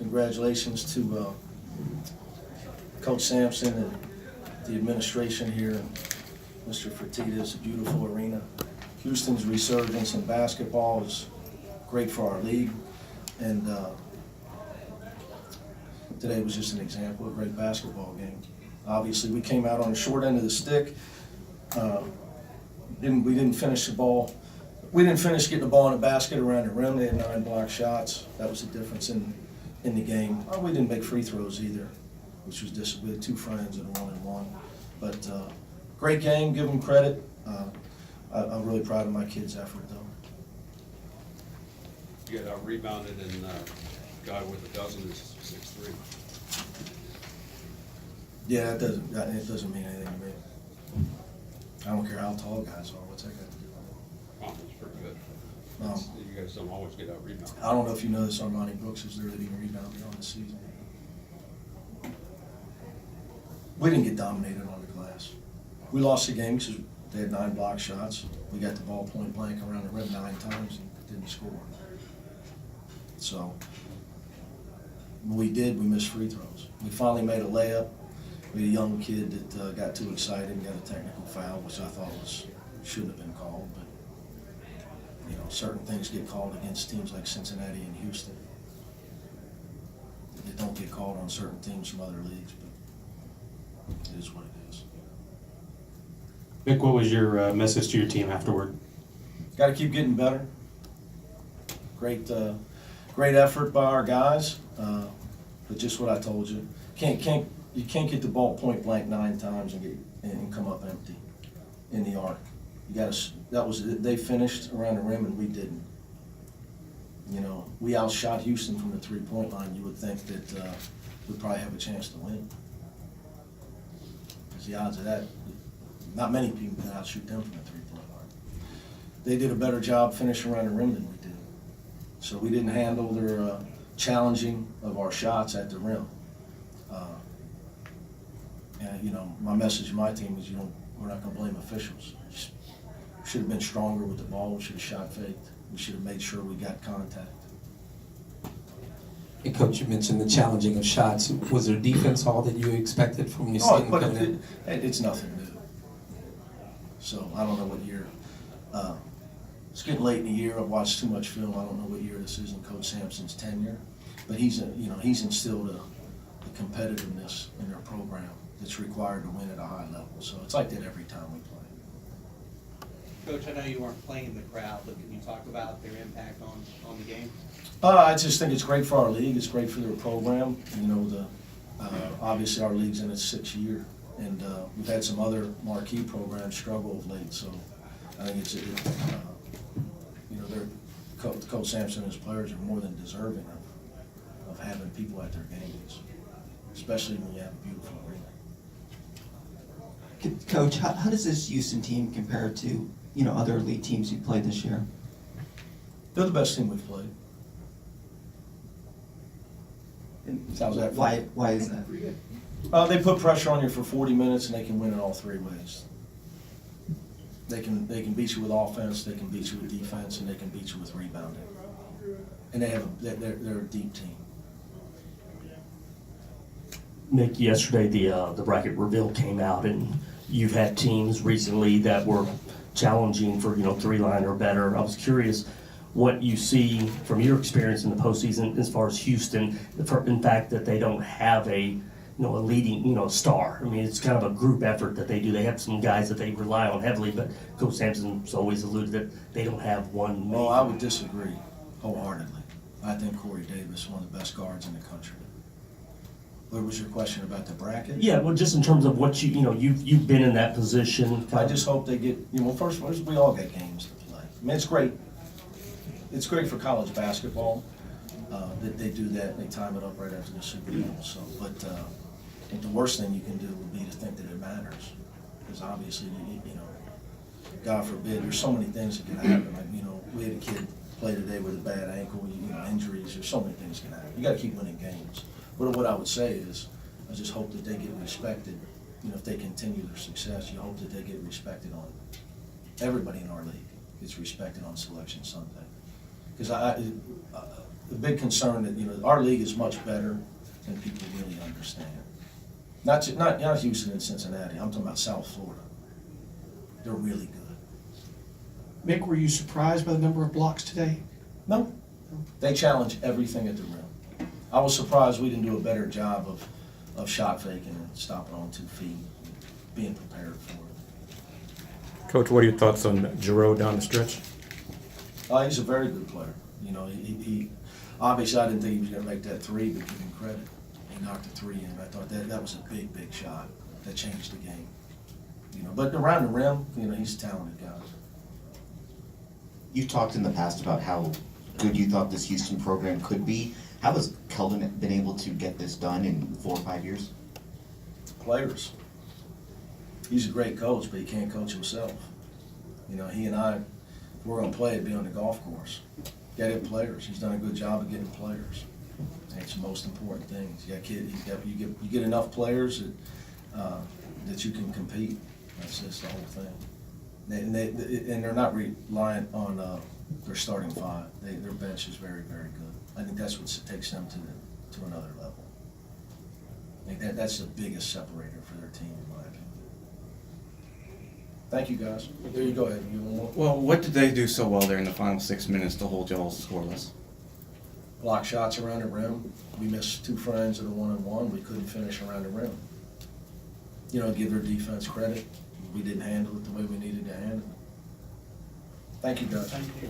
congratulations to Coach Sampson and the administration here, and Mr. Fertitta. A beautiful arena. Houston's resurgence in basketball is great for our league, and today was just an example of a great basketball game. Obviously, we came out on the short end of the stick. We didn't finish the ball. We didn't finish getting the ball in the basket around the rim. They had 9 block shots. That was the difference in the game. We didn't make free throws either, which was just, we had 2 friends and a 1-and-1. But great game. Give them credit. I'm really proud of my kids' effort, though. You got out-rebounded and guy with a dozen is 6'3". Yeah, it doesn't mean anything to me. I don't care how tall guys are. What's that got to do with it? Conference pretty good. You guys don't always get out-rebounded. I don't know if you know this, Armani Brooks is their leading rebounder on the season. We didn't get dominated on the glass. We lost the game because they had 9 block shots. We got the ball point blank around the rim 9 times and didn't score. So when we did, we missed free throws. We finally made a layup. We had a young kid that got too excited and got a technical foul, which I thought shouldn't have been called. But you know, certain things get called against teams like Cincinnati and Houston. They don't get called on certain teams from other leagues, but it is what it is. Vic, what was your message to your team afterward? Got to keep getting better. Great effort by our guys, but just what I told you, you can't get the ball point blank 9 times and come up empty in the arc. You got to. They finished around the rim and we didn't. You know, we outshot Houston from the 3-point line. You would think that we'd probably have a chance to win. Because the odds of that, not many people can outshoot them from the 3-point line. They did a better job finishing around the rim than we did. So we didn't handle their challenging of our shots at the rim. And you know, my message to my team is we're not going to blame officials. We should have been stronger with the ball. We should have shot faked. We should have made sure we got contact. Hey, Coach, you mentioned the challenging of shots. Was there defense all that you expected from your team coming in? It's nothing new. So I don't know what year. It's getting late in the year. I've watched too much film. I don't know what year this is in Coach Sampson's tenure, but he's instilled a competitiveness in their program that's required to win at a high level. So it's like that every time we play. Coach, I know you weren't playing in the crowd, but can you talk about their impact on the game? I just think it's great for our league. It's great for their program. You know, obviously our league's in its 6th year, and we've had some other marquee programs struggle of late. So I think you know, Coach Sampson and his players are more than deserving of having people at their games, especially when you have a beautiful arena. Coach, how does this Houston team compare to other elite teams you played this year? They're the best team we've played. How's that? Why is that? They put pressure on you for 40 minutes, and they can win in all 3 ways. They can beat you with offense, they can beat you with defense, and they can beat you with rebounding. And they're a deep team. Nick, yesterday the bracket reveal came out, and you've had teams recently that were challenging for 3-line or better. I was curious what you see from your experience in the postseason as far as Houston, in fact that they don't have a leading star. I mean, it's kind of a group effort that they do. They have some guys that they rely on heavily, but Coach Sampson's always alluded that they don't have one. Well, I would disagree wholeheartedly. I think Corey Davis is one of the best guards in the country. What was your question about the bracket? Yeah, well, just in terms of what you've been in that position. I just hope they get, first of all, we all get games to play. I mean, it's great. It's great for college basketball that they do that. They time it up right after the Super Bowl. So, but I think the worst thing you can do would be to think that it matters, because obviously, God forbid, there's so many things that can happen. Like, we had a kid play today with a bad ankle. Injuries. There's so many things that can happen. You got to keep winning games. But what I would say is, I just hope that they get respected. If they continue their success, you hope that they get respected on. Everybody in our league gets respected on Selection Sunday. Because the big concern that, you know, our league is much better than people really understand. Not Houston and Cincinnati, I'm talking about South Florida. They're really good. Mick, were you surprised by the number of blocks today? No, they challenge everything at the rim. I was surprised we didn't do a better job of shot faking and stopping on 2 feet, being prepared for it. Coach, what are your thoughts on Giroux down the stretch? He's a very good player. You know, he obviously I didn't think he was going to make that 3, but give him credit. He knocked the 3 in. I thought that was a big, big shot that changed the game. You know, but around the rim, you know, he's a talented guy. You've talked in the past about how good you thought this Houston program could be. How has Keldon been able to get this done in 4 or 5 years? Players. He's a great coach, but he can't coach himself. You know, he and I, if we're going to play, it'd be on the golf course. Get players. He's done a good job of getting players. It's the most important thing. You get enough players that you can compete. That's just the whole thing. And they're not reliant on their starting 5. Their bench is very, very good. I think that's what takes them to another level. I think that's the biggest separator for their team, in my opinion. Thank you, guys. There you go, Ed. You want more? Well, what did they do so well there in the final 6 minutes to hold y'all scoreless? Block shots around the rim. We missed 2 friends at a 1-on-1. We couldn't finish around the rim. You know, give their defense credit. We didn't handle it the way we needed to handle it. Thank you, guys. Thank you.